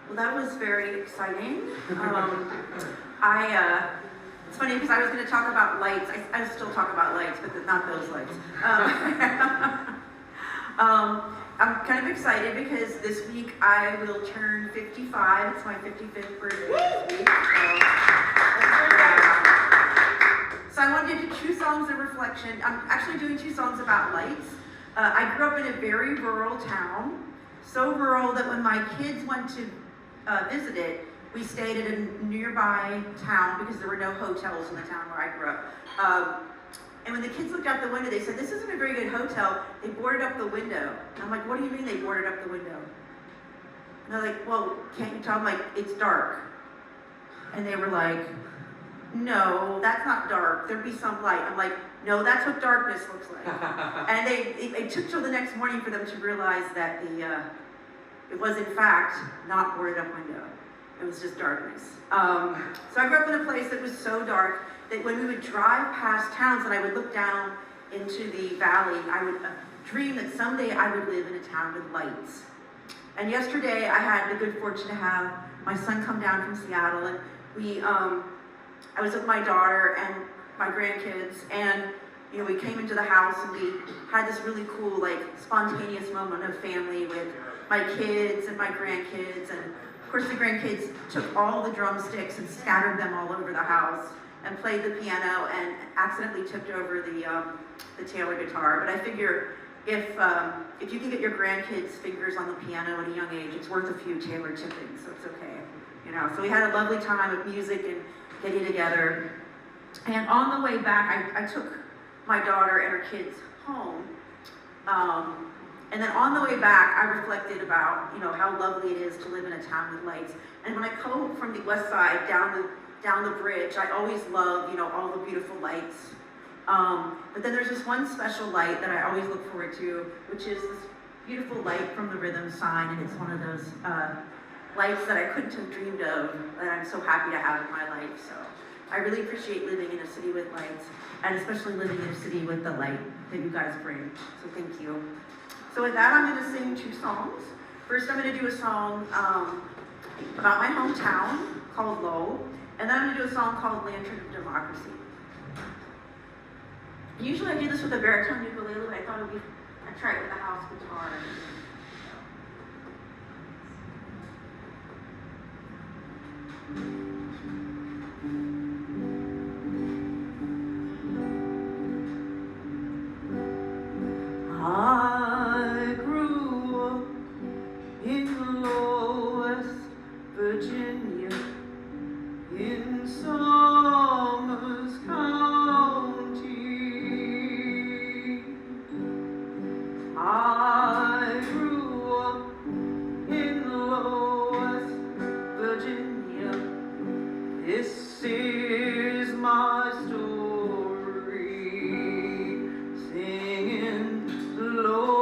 Well, that was very exciting. It's funny because I was going to talk about lights. I still talk about lights, but not those lights. I'm kind of excited because this week I will turn 55. It's my 55th birthday this week. So I wanted to do 2 songs of reflection. I'm actually doing 2 songs about lights. I grew up in a very rural town, so rural that when my kids went to visit it, we stayed at a nearby town because there were no hotels in the town where I grew up. And when the kids looked out the window, they said, "This isn't a very good hotel." They boarded up the window. And I'm like, "What do you mean they boarded up the window?" And they're like, "Well, can't you tell?" I'm like, "It's dark." And they were like, "No, that's not dark. There'd be some light." I'm like, "No, that's what darkness looks like." And it took till the next morning for them to realize that it was in fact not boarded up window. It was just darkness. So I grew up in a place that was so dark that when we would drive past towns and I would look down into the valley, I would dream that someday I would live in a town with lights. And yesterday I had the good fortune to have my son come down from Seattle, and I was with my daughter and my grandkids, and we came into the house and we had this really cool, spontaneous moment of family with my kids and my grandkids, and of course the grandkids took all the drumsticks and scattered them all over the house and played the piano and accidentally tipped over the Taylor guitar. But I figure if you can get your grandkids' fingers on the piano at a young age, it's worth a few Taylor tippings, so it's okay. So we had a lovely time of music and getting together. And on the way back, I took my daughter and her kids home. And then on the way back, I reflected about, how lovely it is to live in a town with lights. And when I go from the west side down the bridge, I always love, all the beautiful lights. But then there's this one special light that I always look forward to, which is this beautiful light from the Rythms sign. And it's one of those lights that I couldn't have dreamed of, that I'm so happy to have in my life. So I really appreciate living in a city with lights, and especially living in a city with the light that you guys bring. So thank you. So with that, I'm going to sing 2 songs. First, I'm going to do a song about my hometown called Low, and then I'm going to do a song called Lantern of Democracy. Usually I do this with a baritone ukulele, but I thought I'd try it with a house guitar. I grew up in Low West Virginia, in Somers County. I grew up in Low West Virginia. This is my story, singing low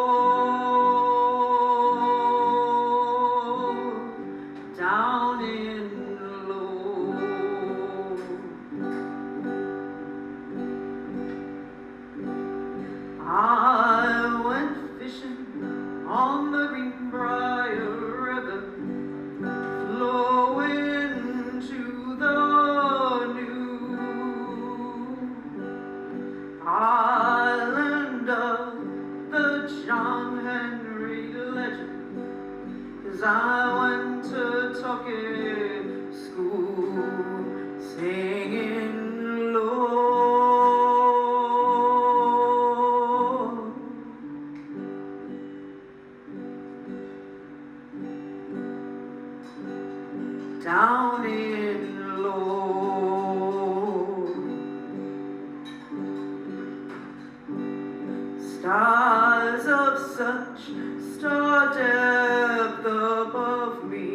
down in low. I went fishing on the Greenbrier River, flowing to the new island of the John Henry legend, 'cause I went to talking school, singing low down in low. Stars of such star depth above me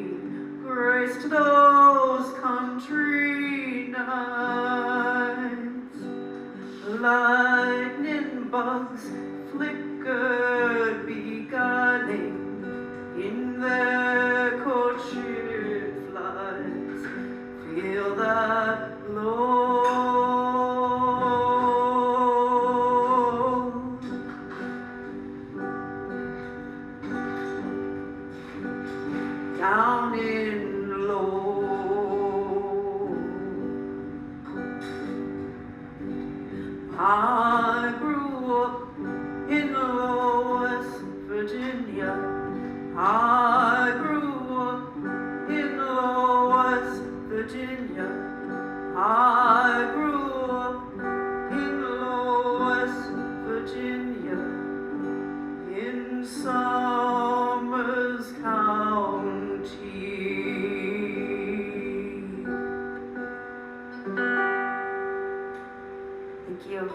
graced those country nights. Lightning bugs flickered beguiling in their courtship flights. Feel that glow down in low. I grew up in West Virginia. I grew up in West Virginia. I grew up in West Virginia, in Summers County. Thank you.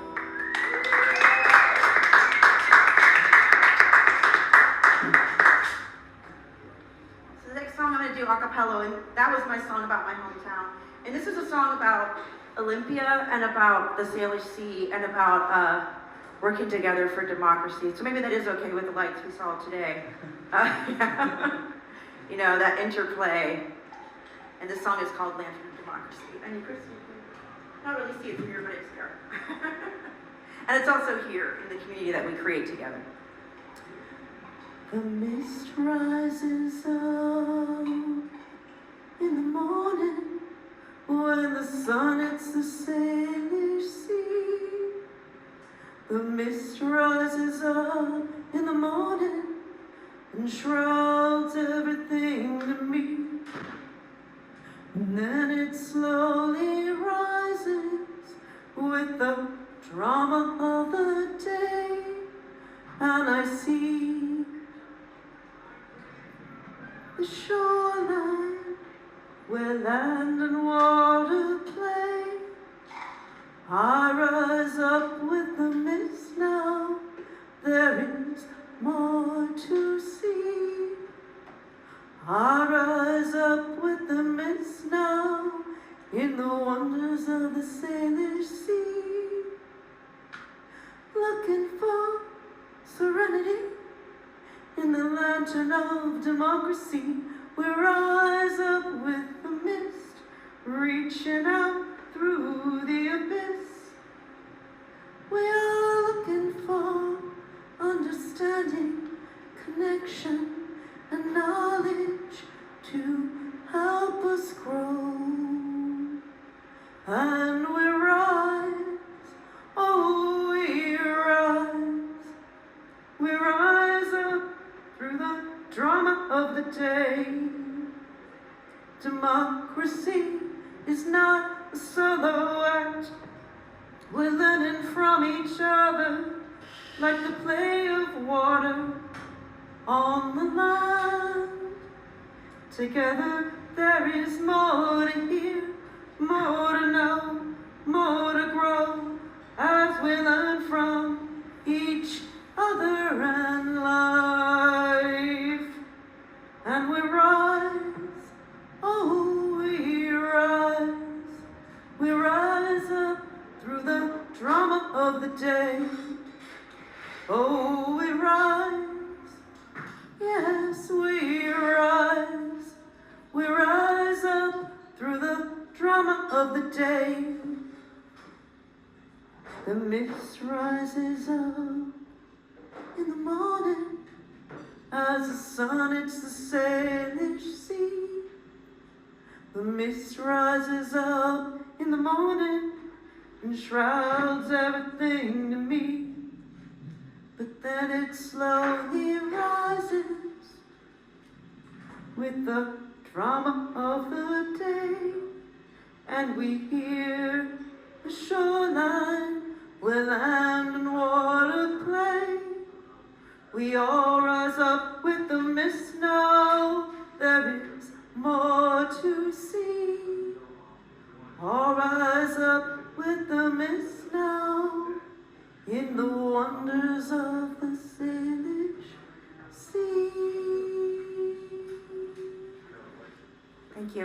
So the next song I'm going to do a cappella, and that was my song about my hometown. And this is a song about Olympia and about the Salish Sea and about working together for democracy. So maybe that is okay with the lights we saw today. You know, that interplay. And this song is called Lantern of Democracy. And Chris, you can not really see it from here, but it's there. And it's also here in the community that we create together. The mist rises up in the morning when the sun hits the Salish Sea. The mist rises up in the morning and shrouds everything to me. And then it slowly rises with the drama of the day. And I see the shoreline where land and water play. I rise up with the mist now. There is more to see. I rise up with the mist now in the wonders of the Salish Sea. Looking for serenity in the lantern of democracy. We rise up with the mist, reaching out through the abyss. We are looking for understanding, connection, and knowledge to help us grow. And we rise, oh we rise up through the drama of the day. Democracy is not a solo act. We're learning from each other like the play of water on the land. Together there is more to hear, more to know, more to grow as we learn from each other and life. And we rise, oh we rise up through the drama of the day. Oh, we rise, yes, we rise up through the drama of the day. The mist rises up in the morning as the sun hits the Salish Sea. The mist rises up in the morning and shrouds everything to me. But then it slowly rises with the drama of the day. And we hear the shoreline where land and water play. We all rise up with the mist now. There is more to see. All rise up with the mist now in the wonders of the Salish Sea. Thank you.